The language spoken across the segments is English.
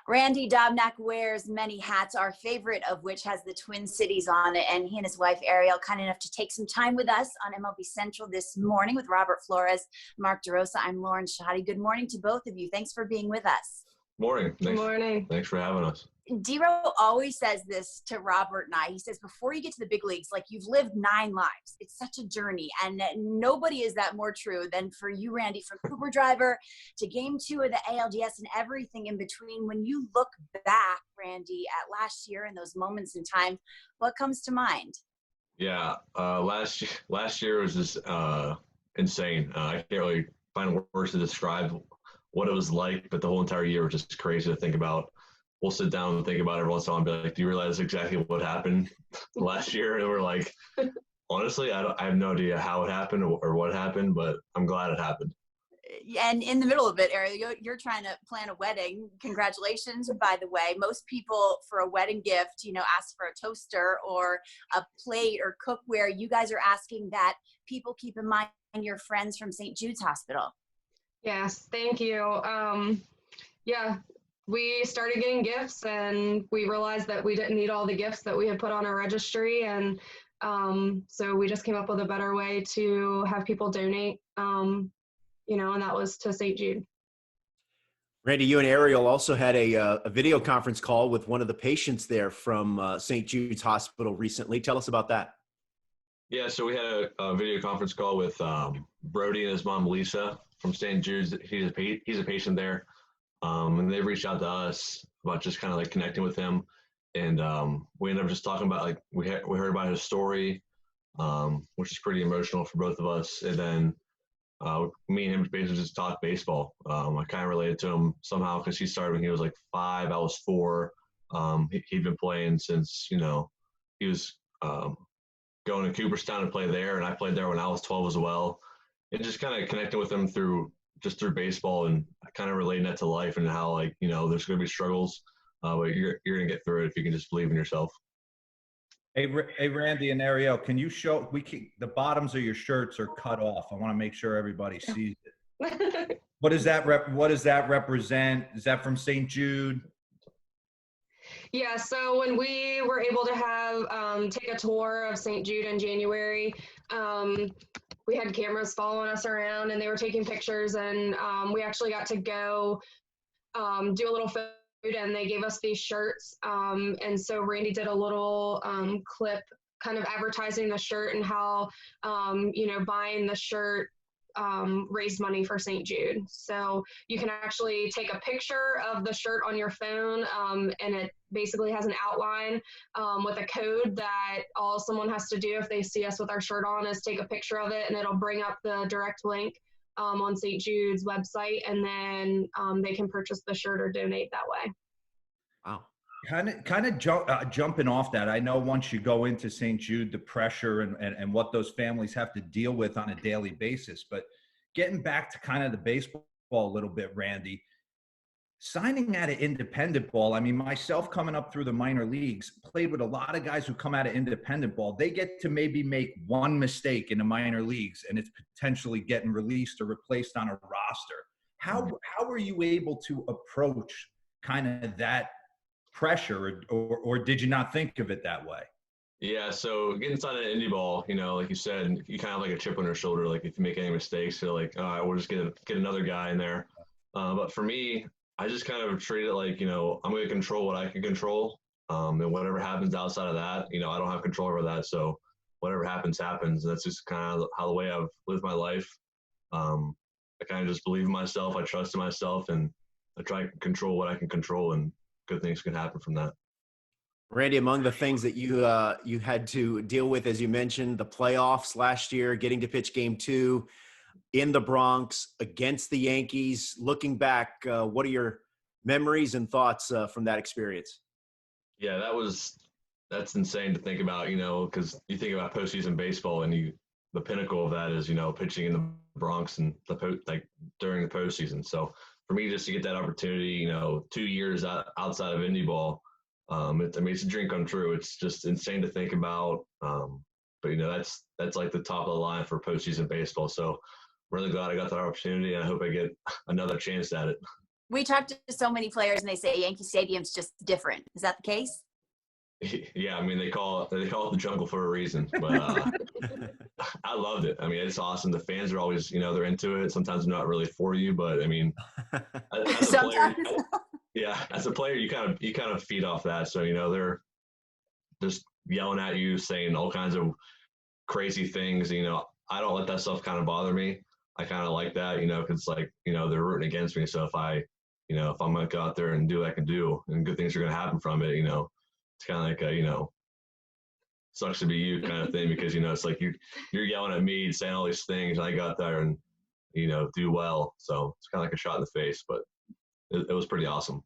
Randy Dobnak wears many hats, our favorite of which has the Twin Cities on it. And he and his wife, Ariel, kind enough to take some time with us on MLB Central this morning with Robert Flores, Mark DeRosa. I'm Lauren Shahadi. Good morning to both of you. Thanks for being with us. Morning. Good morning. Thanks for having us. D-Ro always says this to Robert and I. He says, before you get to the big leagues, like, you've lived 9 lives. It's such a journey. And nobody is that more true than for you, Randy, from Cooper driver to game 2 of the ALDS and everything in between. When you look back, Randy, at last year and those moments in time, what comes to mind? Yeah, last year was just insane. I can't really find words to describe what it was like, but the whole entire year was just crazy to think about. We'll sit down and think about it every once in a while and be like, do you realize exactly what happened last year? And we're like, honestly, I have no idea how it happened or what happened, but I'm glad it happened. And in the middle of it, Ariel, you're trying to plan a wedding. Congratulations, by the way. Most people, for a wedding gift, ask for a toaster or a plate or cookware. You guys are asking that people keep in mind your friends from St. Jude's Hospital. Yes, thank you. Yeah, we started getting gifts and we realized that we didn't need all the gifts that we had put on our registry. And so we just came up with a better way to have people donate, and that was to St. Jude. Randy, you and Ariel also had a video conference call with one of the patients there from St. Jude's Hospital recently. Tell us about that. Yeah, so we had a video conference call with Brody and his mom, Lisa, from St. Jude's. He's a patient there. And they reached out to us about just kind of like connecting with him. And we ended up just talking about, like, we heard about his story, which is pretty emotional for both of us. And then me and him basically just talked baseball. I kind of related to him somehow because he started when he was like 5, I was 4. He'd been playing since, he was going to Cooperstown to play there, and I played there when I was 12 as well. And just kind of connecting with him through baseball and kind of relating that to life and how, like, there's going to be struggles, but you're going to get through it if you can just believe in yourself. Hey, Randy and Ariel, can you show, the bottoms of your shirts are cut off. I want to make sure everybody sees it. What does that represent? Is that from St. Jude? Yeah, so when we were able to have take a tour of St. Jude in January, we had cameras following us around and they were taking pictures, and we actually got to go do a little food, and they gave us these shirts. And so Randy did a little clip kind of advertising the shirt and how, buying the shirt raised money for St. Jude. So you can actually take a picture of the shirt on your phone, and it basically has an outline with a code that all someone has to do if they see us with our shirt on is take a picture of it, and it'll bring up the direct link on St. Jude's website, and then they can purchase the shirt or donate that way. Wow. Kind of jumping off that, I know once you go into St. Jude, the pressure and what those families have to deal with on a daily basis. But getting back to kind of the baseball a little bit, Randy, signing out of independent ball, I mean, myself coming up through the minor leagues, played with a lot of guys who come out of independent ball. They get to maybe make one mistake in the minor leagues, and it's potentially getting released or replaced on a roster. How were you able to approach kind of that pressure, or did you not think of it that way? Yeah, so getting signed in indie ball, like you said, you kind of like a chip on your shoulder. Like, if you make any mistakes, you're like, all right, we'll just get another guy in there. But for me, I just kind of treat it like, I'm going to control what I can control. And whatever happens outside of that, I don't have control over that. So whatever happens, happens. And that's just kind of how the way I've lived my life. I kind of just believe in myself. I trust in myself, and I try to control what I can control, and good things can happen from that. Randy, among the things that you had to deal with, as you mentioned, the playoffs last year, getting to pitch game 2 in the Bronx against the Yankees. Looking back, what are your memories and thoughts from that experience? Yeah, that's insane to think about, because you think about postseason baseball, and the pinnacle of that is, pitching in the Bronx and during the postseason. So for me, just to get that opportunity, 2 years outside of indie ball, it's a dream come true. It's just insane to think about. But that's like the top of the line for postseason baseball. So I'm really glad I got that opportunity, and I hope I get another chance at it. We talked to so many players and they say Yankee Stadium's just different. Is that the case? Yeah, I mean they call it the jungle for a reason, but I loved it. I mean, it's awesome. The fans are always, they're into it. Sometimes they're not really for you, but I mean, as a player, as a player, you kind of feed off that. So they're just yelling at you, saying all kinds of crazy things. I don't let that stuff kind of bother me. I kind of like that, because like they're rooting against me. So if I'm gonna go out there and do what I can do, and good things are gonna happen from it, it's kind of like a sucks to be you kind of thing, because it's like you're yelling at me, saying all these things, and I got there and do well. So it's kind of like a shot in the face, but it was pretty awesome.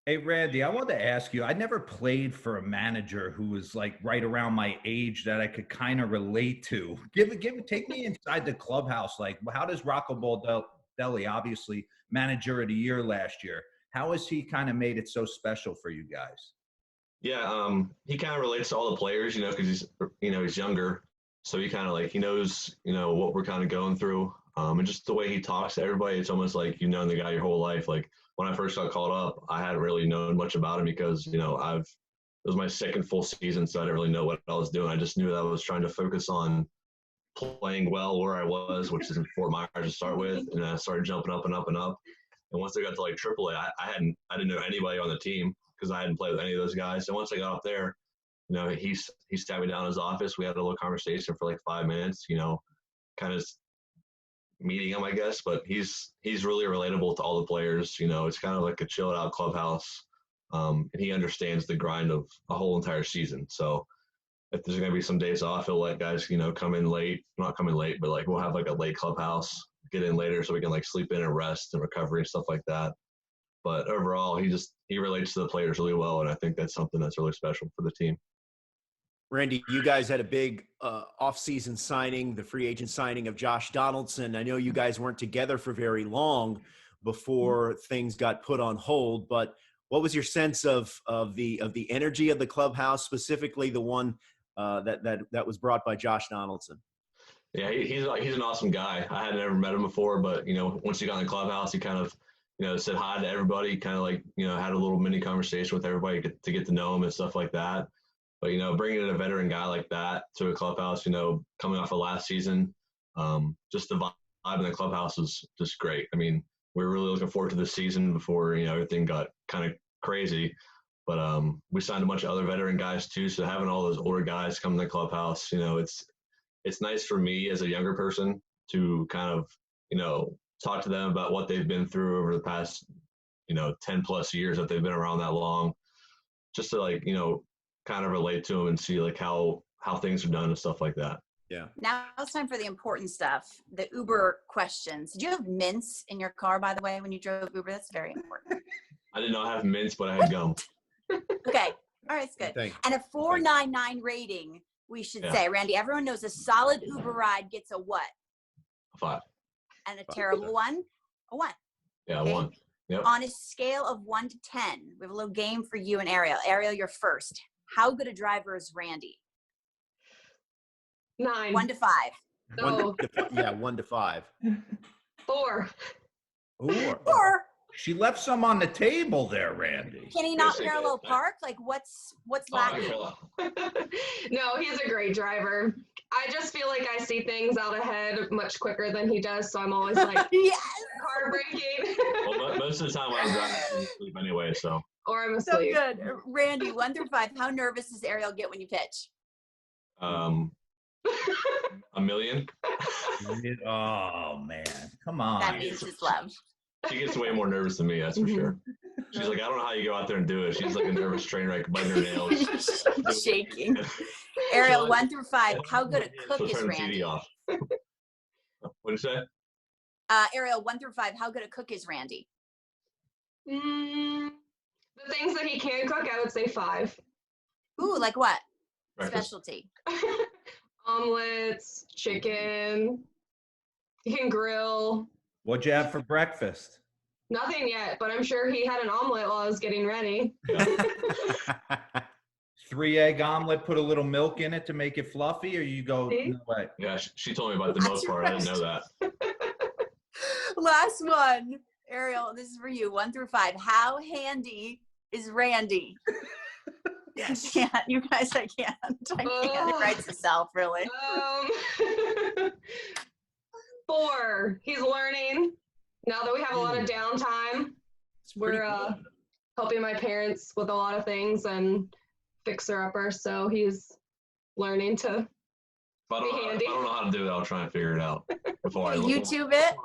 Hey, Randy, I wanted to ask you, I never played for a manager who was like right around my age that I could kind of relate to. Take me inside the clubhouse. Like, how does Rocco Baldelli, obviously manager of the year last year, how has he kind of made it so special for you guys? Yeah, he kind of relates to all the players, because he's younger. So he kind of he knows, what we're kind of going through. And just the way he talks to everybody, it's almost like you've known the guy your whole life. Like when I first got called up, I hadn't really known much about him because, it was my second full season, so I didn't really know what I was doing. I just knew that I was trying to focus on playing well where I was, which is in Fort Myers to start with. And I started jumping up and up and up. And once I got to AAA, I didn't know anybody on the team because I hadn't played with any of those guys. So once I got up there, he sat me down in his office. We had a little conversation for 5 minutes, kind of meeting him, I guess. But he's really relatable to all the players. It's kind of like a chilled out clubhouse. And he understands the grind of a whole entire season. So if there's going to be some days off, he'll let guys, come in late, not come in late, but we'll have a late clubhouse, get in later so we can sleep in and rest and recovery and stuff like that. But overall, he relates to the players really well, and I think that's something that's really special for the team. Randy, you guys had a big off-season signing, the free agent signing of Josh Donaldson. I know you guys weren't together for very long before things got put on hold, but what was your sense of the energy of the clubhouse, specifically the one that was brought by Josh Donaldson? Yeah, he's an awesome guy. I had never met him before, but once he got in the clubhouse, he kind of said hi to everybody, kind of had a little mini conversation with everybody to get to know him and stuff like that. But bringing in a veteran guy like that to a clubhouse, coming off of last season, just the vibe in the clubhouse was just great. I mean, we were really looking forward to this season before everything got kind of crazy. But we signed a bunch of other veteran guys too, so having all those older guys come to the clubhouse, it's nice for me as a younger person to kind of talk to them about what they've been through over the past 10 plus years that they've been around that long, just to kind of relate to them and see how things are done and stuff like that. Yeah. Now it's time for the important stuff, the Uber questions. Did you have mints in your car, by the way, when you drove Uber? That's very important. I did not have mints, but I had gum. Okay. All right, it's good. Thanks. And a 4.99 rating, we should say. Randy, everyone knows a solid Uber ride gets a what? A 5. And a terrible one? A 1. Yeah, okay. 1. Yep. On a scale of 1 to 10, we have a little game for you and Ariel. Ariel, you're first. How good a driver is Randy? 9. 1 to 5. No. 1 to 5. 4. 4. She left some on the table there, Randy. Can he not parallel park? What's lacking? No, he's a great driver. I just feel like I see things out ahead much quicker than he does, so I'm always yes! car braking. Well, most of the time I'm driving, I'm asleep anyway, so. Or I'm So asleep. good. Randy, 1 through 5, how nervous does Ariel get when you pitch? A million. Oh man, come on. That means his love. She gets way more nervous than me, that's for sure. She's like, I don't know how you go out there and do it. She's like a nervous train wreck, biting her nails. Shaking. Ariel, 1 through 5, how good a cook is turn the Randy? TV off. What'd you say? Ariel, 1 through 5, how good a cook is Randy? The things that he can cook, I would say 5. Ooh, like what? Breakfast. Specialty. Omelets, chicken. He can grill. What'd you have for breakfast? Nothing yet, but I'm sure he had an omelet while I was getting ready. Yeah. 3-egg omelet, put a little milk in it to make it fluffy, or you go, no way. Yeah, she told me about the milk part. I didn't know that. Last one. Ariel, this is for you. 1 through 5. How handy is Randy? Yes. I can't. You guys, I can't. I can't. It writes itself, really. 4. He's learning. Now that we have a lot of downtime, we're helping my parents with a lot of things and fixer-upper, so he's learning to If I don't know how to do it, I'll try and figure it out before I YouTube it.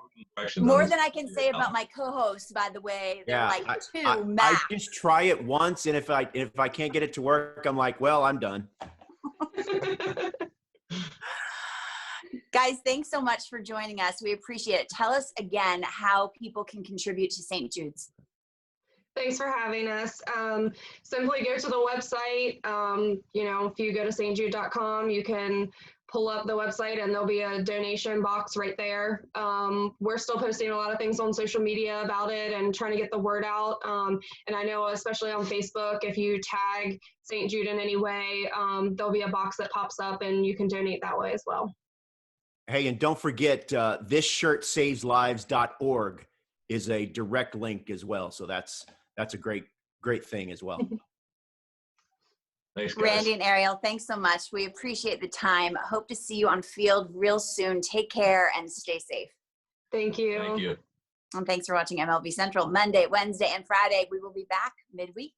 More than I can say about my co-hosts, by the way. They're like 2 max. I just try it once, and if I can't get it to work, I'm like, well, I'm done. Guys, thanks so much for joining us. We appreciate it. Tell us again how people can contribute to St. Jude's. Thanks for having us. Simply go to the website. If you go to stjude.com, you can pull up the website and there'll be a donation box right there. We're still posting a lot of things on social media about it and trying to get the word out. And I know, especially on Facebook, if you tag St. Jude in any way, there'll be a box that pops up and you can donate that way as well. Hey, and don't forget, thisshirtsaveslives.org is a direct link as well. So that's a great thing as well. Thanks, guys. Randy and Ariel, thanks so much. We appreciate the time. Hope to see you on field real soon. Take care and stay safe. Thank you. Thank you. And thanks for watching MLB Central. Monday, Wednesday, and Friday. We will be back midweek.